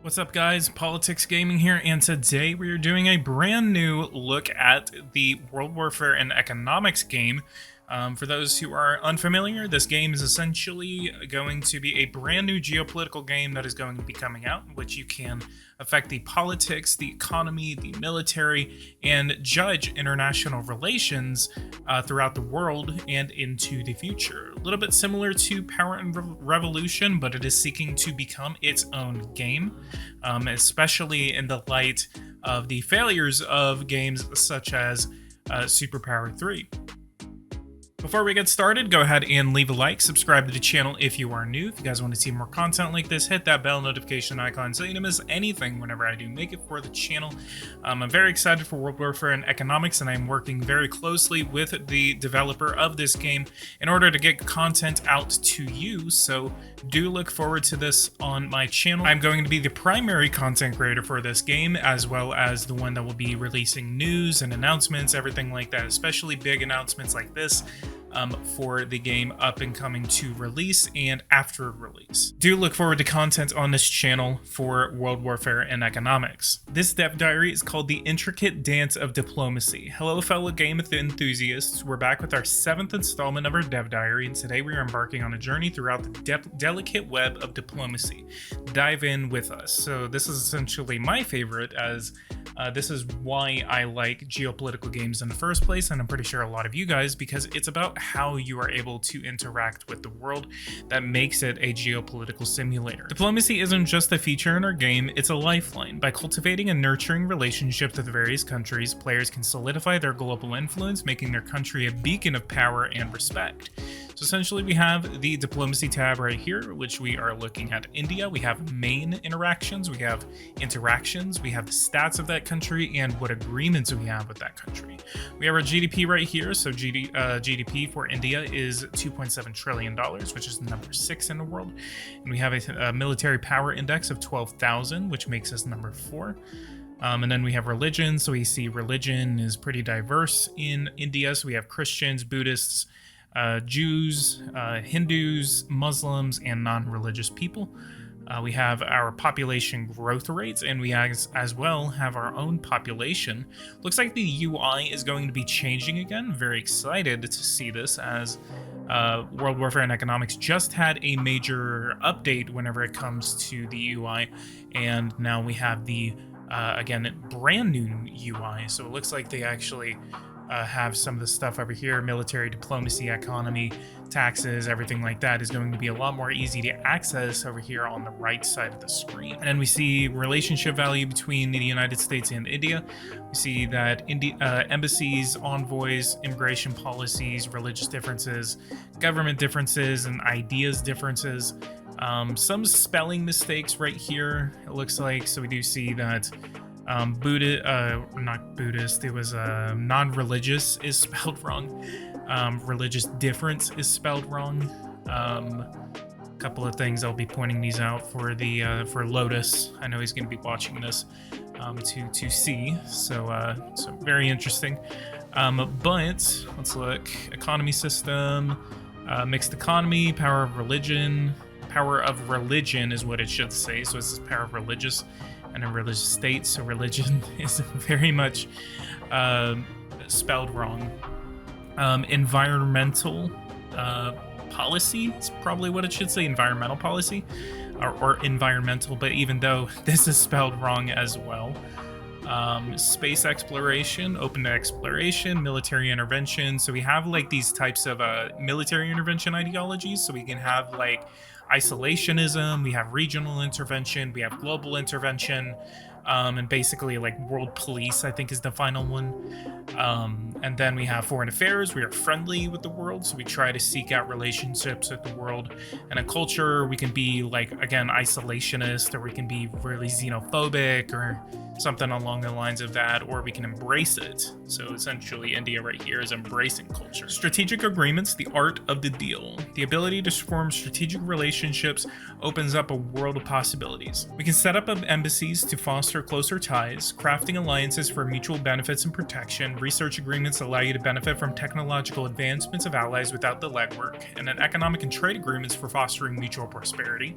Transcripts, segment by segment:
What's up, guys? PoliticsGaming here, and today we are doing a brand new look at the World Warfare and Economics game. For those who are unfamiliar, this game is essentially going to be a brand new geopolitical game that is going to be coming out, in which you can affect the politics, the economy, the military, and judge international relations throughout the world and into the future. A little bit similar to Power and Revolution, but it is seeking to become its own game, especially in the light of the failures of games such as Superpower 3. Before we get started, go ahead and leave a like, subscribe to the channel if you are new. If you guys want to see more content like this, hit that bell notification icon so you don't miss anything whenever I do make it for the channel. I'm very excited for World Warfare and Economics, and I'm working very closely with the developer of this game in order to get content out to you, so do look forward to this on my channel. I'm going to be the primary content creator for this game, as well as the one that will be releasing news and announcements, everything like that, especially big announcements like this. For the game up and coming to release and after release. Do look forward to content on this channel for World Warfare and Economics. This dev diary is called The Intricate Dance of Diplomacy. Hello, fellow game enthusiasts. We're back with our 7th installment of our dev diary, and today we are embarking on a journey throughout the delicate web of diplomacy. Dive in with us. So this is essentially my favorite, as this is why I like geopolitical games in the first place, and I'm pretty sure a lot of you guys, because it's about how you are able to interact with the world that makes it a geopolitical simulator. Diplomacy isn't just a feature in our game, it's a lifeline. By cultivating and nurturing relationships with various countries, players can solidify their global influence, making their country a beacon of power and respect. So essentially we have the diplomacy tab right here, which we are looking at India. We have main interactions, we have interactions, we have the stats of that country and what agreements we have with that country. We have our GDP right here. So GDP for India is $2.7 trillion, which is number 6 in the world. And we have a military power index of 12,000, which makes us number 4. And then we have religion. So we see religion is pretty diverse in India. So we have Christians, Buddhists, Jews, Hindus, Muslims, and non-religious people. We have our population growth rates, and we as well have our own population. Looks like the UI is going to be changing again. Very excited to see this, as World Warfare and Economics just had a major update whenever it comes to the UI, and now we have the, again, brand new UI. So it looks like they actually have some of the stuff over here. Military, diplomacy, economy, taxes, everything like that is going to be a lot more easy to access over here on the right side of the screen. And then we see relationship value between the United States and India. We see that embassies, envoys, immigration policies, religious differences, government differences, and ideas differences. Some spelling mistakes right here, it looks like. So we do see that not Buddhist, it was non-religious is spelled wrong. Religious difference is spelled wrong. A couple of things, I'll be pointing these out for the for Lotus. I know he's going to be watching this to see, so very interesting. But let's look. Economy system, mixed economy, power of religion. Power of religion is what it should say. So this is power of religious and a religious state, so religion is very much spelled wrong. Environmental policy is probably what it should say, environmental policy, or environmental, but even though this is spelled wrong as well. Space exploration, open to exploration, military intervention. So we have like these types of military intervention ideologies. So we can have like isolationism, we have regional intervention, we have global intervention, and basically like world police, I think, is the final one. And then we have foreign affairs. We are friendly with the world, so we try to seek out relationships with the world. And a culture, we can be like, again, isolationist, or we can be really xenophobic or something along the lines of that, or we can embrace it. So essentially India right here is embracing culture. Strategic agreements, the art of the deal. The ability to form strategic relationships opens up a world of possibilities. We can set up embassies to foster closer ties, crafting alliances for mutual benefits and protection. Research agreements allow you to benefit from technological advancements of allies without the legwork, and then economic and trade agreements for fostering mutual prosperity.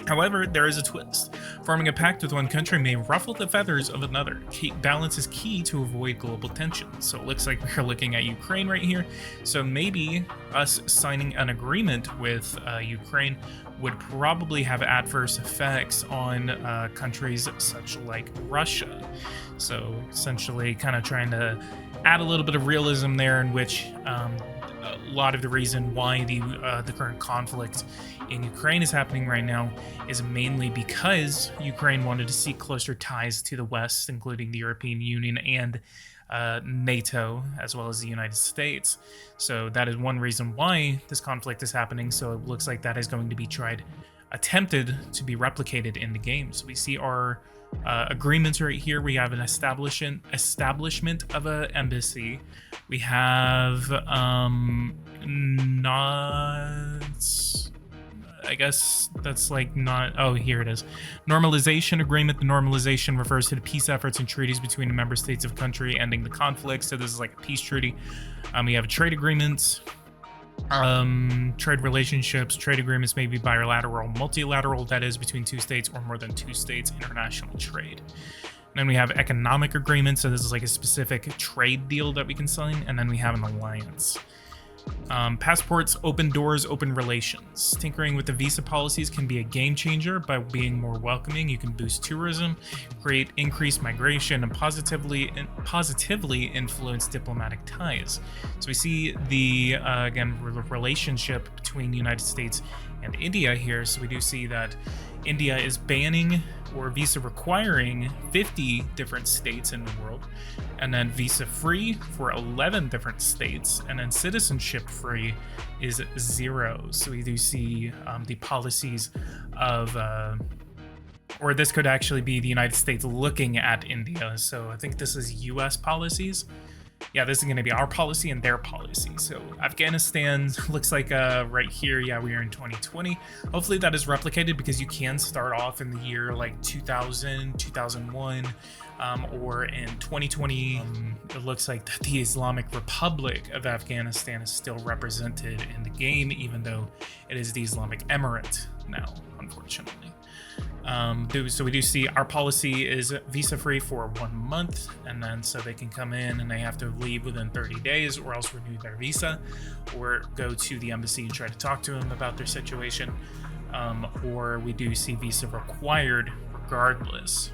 However, there is a twist. Forming a pact with one country may ruffle the feathers of another. Balance is key to avoid global tension. So it looks like we're looking at Ukraine right here. So maybe us signing an agreement with Ukraine would probably have adverse effects on countries such like Russia. So essentially kind of trying to add a little bit of realism there, in which a lot of the reason why the current conflict in Ukraine is happening right now is mainly because Ukraine wanted to seek closer ties to the West, including the European Union and NATO, as well as the United States. So that is one reason why this conflict is happening. So it looks like that is going to be attempted to be replicated in the game. So we see our agreements right here. We have an establishment of an embassy. We have I guess that's like not, oh, here it is. Normalization agreement. The normalization refers to the peace efforts and treaties between the member states of a country ending the conflict. So this is like a peace treaty. We have trade agreements, trade relationships. Trade agreements may be bilateral, multilateral, that is between two states or more than two states, international trade. And then we have economic agreements. So this is like a specific trade deal that we can sign. And then we have an alliance. Passports, open doors, open relations. Tinkering with the visa policies can be a game changer by being more welcoming. You can boost tourism, create increased migration, and positively influence diplomatic ties. So we see the relationship between the United States and India here. So we do see that India is banning or visa requiring 50 different states in the world, and then visa free for 11 different states, and then citizenship free is 0. So we do see the policies of or this could actually be the United States looking at India. So I think this is US policies. Yeah, this is going to be our policy and their policy. So Afghanistan looks like right here, yeah, we are in 2020. Hopefully that is replicated, because you can start off in the year like 2000, 2001, or in 2020. It looks like that the Islamic Republic of Afghanistan is still represented in the game, even though it is the Islamic Emirate now, unfortunately. So we do see our policy is visa free for 1 month, and then so they can come in and they have to leave within 30 days or else renew their visa, or go to the embassy and try to talk to them about their situation, or we do see visa required regardless.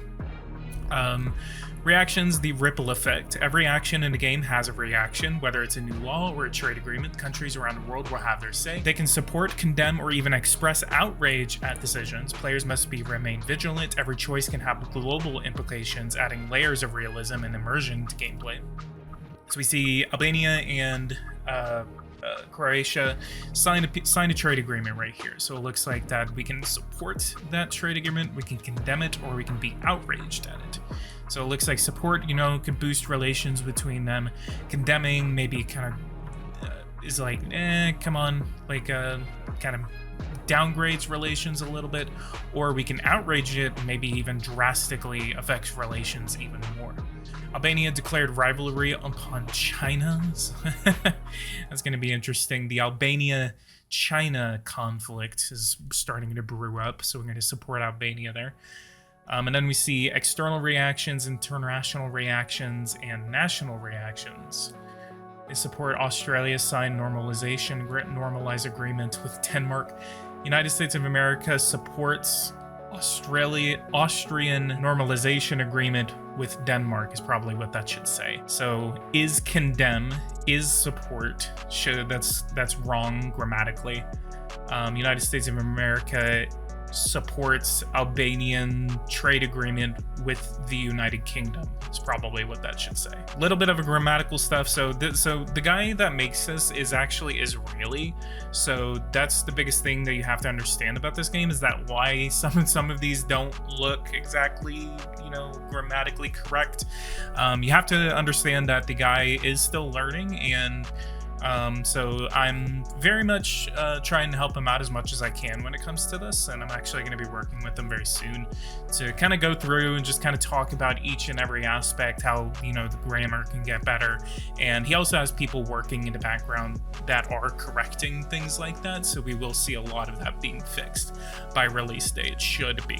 Reactions, the ripple effect. Every action in the game has a reaction, whether it's a new law or a trade agreement. Countries around the world will have their say. They can support, condemn, or even express outrage at decisions. Players must remain vigilant. Every choice can have global implications, adding layers of realism and immersion to gameplay. So we see Albania and Croatia signed a trade agreement right here. So it looks like that we can support that trade agreement, we can condemn it, or we can be outraged at it. So it looks like support, could boost relations between them. Condemning maybe kind of is like, come on, like kind of downgrades relations a little bit, or we can outrage it, maybe even drastically affects relations even more. Albania declared rivalry upon China. That's going to be interesting. The Albania-China conflict is starting to brew up, so we're going to support Albania there. And then we see external reactions, international reactions, and national reactions. They support Australia's signed normalize agreement with Denmark. United States of America supports Austrian normalization agreement with Denmark is probably what that should say. So is condemn, is support. That's wrong grammatically. United States of America supports Albanian trade agreement with the United Kingdom. It's probably what that should say. A little bit of a grammatical stuff. So the guy that makes this is actually Israeli. So that's the biggest thing that you have to understand about this game, is that why some of these don't look exactly, grammatically correct. You have to understand that the guy is still learning, and So I'm very much trying to help them out as much as I can when it comes to this, and I'm actually going to be working with them very soon to kind of go through and just kind of talk about each and every aspect, how, you know, the grammar can get better. And he also has people working in the background that are correcting things like that, so we will see a lot of that being fixed by release date. Should be.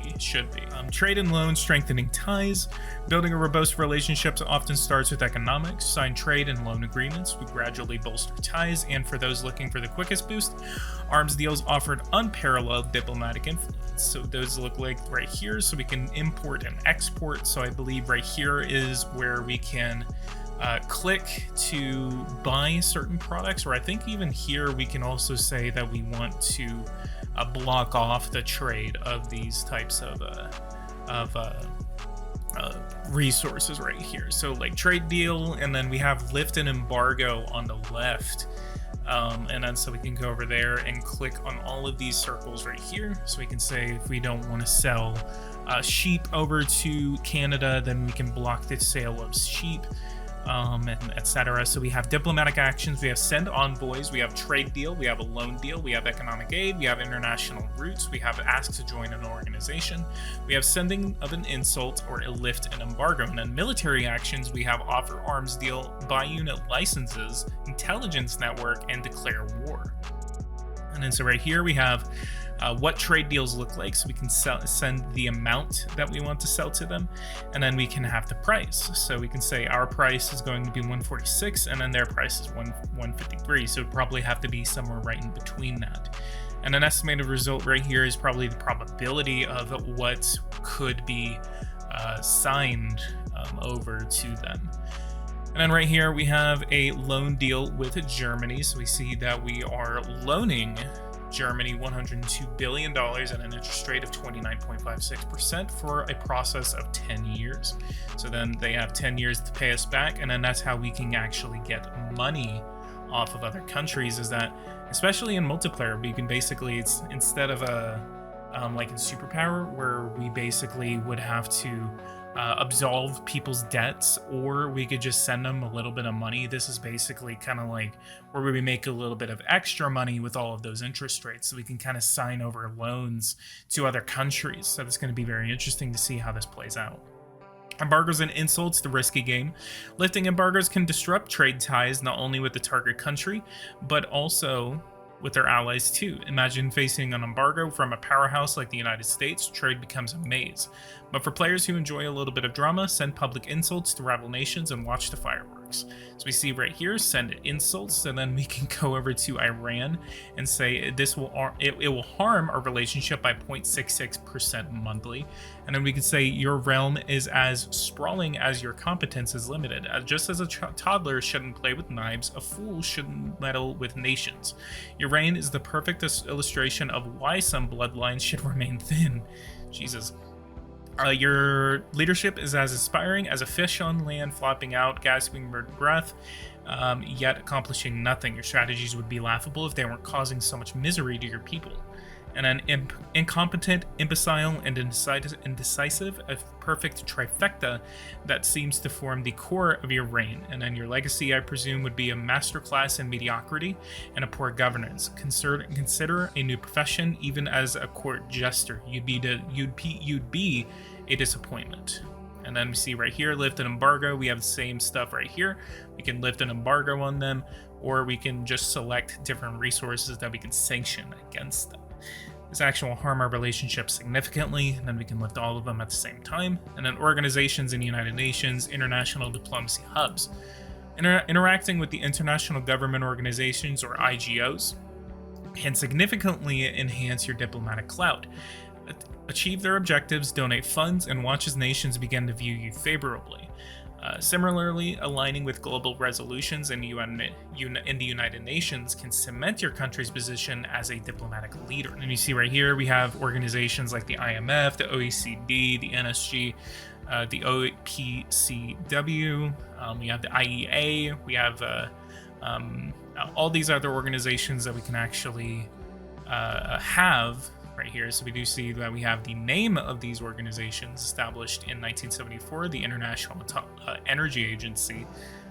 Trade and loan, strengthening ties. Building a robust relationship often starts with economics. Sign trade and loan agreements. We gradually bolster ties, and for those looking for the quickest boost, arms deals offered unparalleled diplomatic influence. So those look like right here, so we can import and export. So I believe right here is where we can click to buy certain products, or I think even here we can also say that we want to block off the trade of these types of resources right here. So like trade deal, and then we have lift and embargo on the left, and then so we can go over there and click on all of these circles right here. So we can say if we don't want to sell sheep over to Canada, then we can block the sale of sheep, and etc. So we have diplomatic actions, we have send envoys, we have trade deal, we have a loan deal, we have economic aid, we have international routes, we have ask to join an organization, we have sending of an insult or a lift and embargo. And then military actions, we have offer arms deal, buy unit licenses, intelligence network, and declare war. And then so right here we have what trade deals look like, so we can send the amount that we want to sell to them, and then we can have the price. So we can say our price is going to be 146, and then their price is 153. So it'd probably have to be somewhere right in between that. And an estimated result right here is probably the probability of what could be signed over to them. And then right here we have a loan deal with Germany. So we see that we are loaning Germany $102 billion at an interest rate of 29.56% for a process of 10 years. So then they have 10 years to pay us back, and then that's how we can actually get money off of other countries, is that, especially in multiplayer, we can basically, it's instead of a like in superpower, where we basically would have to absolve people's debts, or we could just send them a little bit of money. This is basically kind of like where we make a little bit of extra money with all of those interest rates, so we can kind of sign over loans to other countries. So it's going to be very interesting to see how this plays out. Embargoes and insults, the risky game. Lifting embargoes can disrupt trade ties not only with the target country, but also with their allies too. Imagine facing an embargo from a powerhouse like the United States. Trade becomes a maze. But for players who enjoy a little bit of drama, send public insults to rival nations and watch the fireworks. So we see right here, send insults, and then we can go over to Iran and say it will harm our relationship by 0.66% monthly. And then we can say your realm is as sprawling as your competence is limited. Just as a toddler shouldn't play with knives, a fool shouldn't meddle with nations. Your reign is the perfect illustration of why some bloodlines should remain thin. Jesus. Your leadership is as aspiring as a fish on land, flopping out, gasping for breath, yet accomplishing nothing. Your strategies would be laughable if they weren't causing so much misery to your people. And an incompetent, imbecile, and indecisive, a perfect trifecta that seems to form the core of your reign. And then your legacy, I presume, would be a masterclass in mediocrity and a poor governance. Consider a new profession, even as a court jester. You'd be a disappointment. And then we see right here, lift an embargo. We have the same stuff right here. We can lift an embargo on them, or we can just select different resources that we can sanction against them. This action will harm our relationship significantly, and then we can lift all of them at the same time. And then organizations in the United Nations, international diplomacy hubs. Interacting with the international government organizations, or IGOs, can significantly enhance your diplomatic clout. Achieve their objectives, donate funds, and watch as nations begin to view you favorably. Similarly, aligning with global resolutions in the United Nations can cement your country's position as a diplomatic leader. And you see right here, we have organizations like the IMF, the OECD, the NSG, the OPCW, we have the IEA, we have all these other organizations that we can actually have right here. So we do see that we have the name of these organizations established in 1974, the International Energy Agency,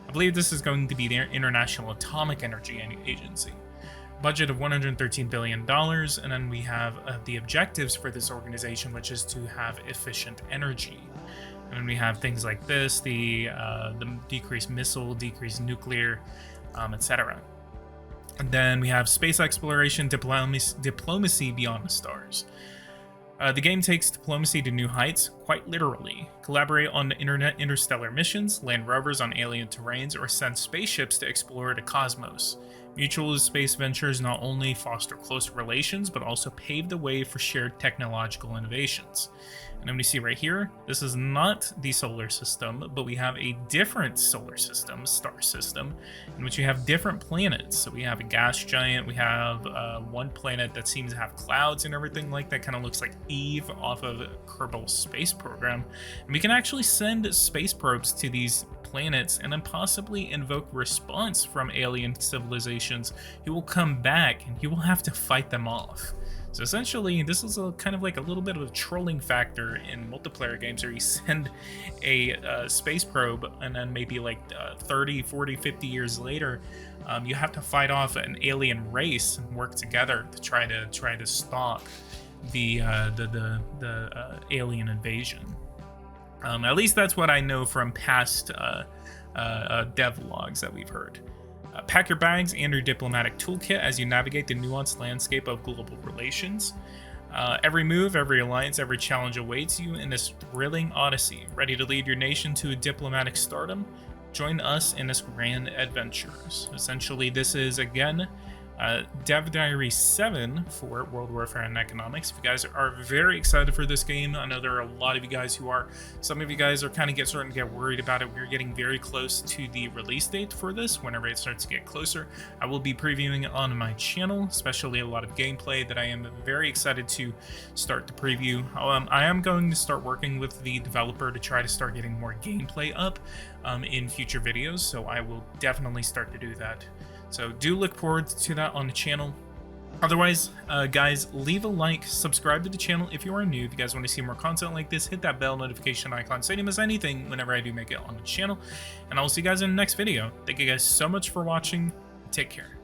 I believe this is going to be the International Atomic Energy Agency. Budget of $113 billion, and then we have the objectives for this organization, which is to have efficient energy. And then we have things like this, the decreased missile, decreased nuclear, etc. And then we have space exploration, diplomacy beyond the stars. The game takes diplomacy to new heights, quite literally. Collaborate on interstellar missions, land rovers on alien terrains, or send spaceships to explore the cosmos. Mutual space ventures not only foster close relations, but also pave the way for shared technological innovations. And then we see right here, this is not the solar system, but we have a different solar system, star system, in which you have different planets. So we have a gas giant, we have one planet that seems to have clouds and everything like that, kind of looks like Eve off of Kerbal Space Program. And we can actually send space probes to these planets and then possibly invoke response from alien civilizations who will come back and you will have to fight them off. So essentially, this is kind of like a little bit of a trolling factor in multiplayer games where you send a space probe and then maybe like 30, 40, 50 years later, you have to fight off an alien race and work together to try to stop the alien invasion. At least that's what I know from past devlogs that we've heard. Pack your bags and your diplomatic toolkit as you navigate the nuanced landscape of global relations. Every move, every alliance, every challenge awaits you in this thrilling odyssey. Ready to lead your nation to diplomatic stardom? Join us in this grand adventure. Essentially, this is, again, Dev Diary 7 for World Warfare and Economics. If you guys are very excited for this game, I know there are a lot of you guys who are. Some of you guys are kind of starting to get worried about it. We're getting very close to the release date for this. Whenever it starts to get closer, I will be previewing it on my channel, especially a lot of gameplay that I am very excited to start to preview. I am going to start working with the developer to try to start getting more gameplay up in future videos, so I will definitely start to do that. So do look forward to that on the channel. Otherwise, guys, leave a like, subscribe to the channel if you are new. If you guys want to see more content like this, hit that bell notification icon so you don't miss anything whenever I do make it on the channel. And I will see you guys in the next video. Thank you guys so much for watching. Take care.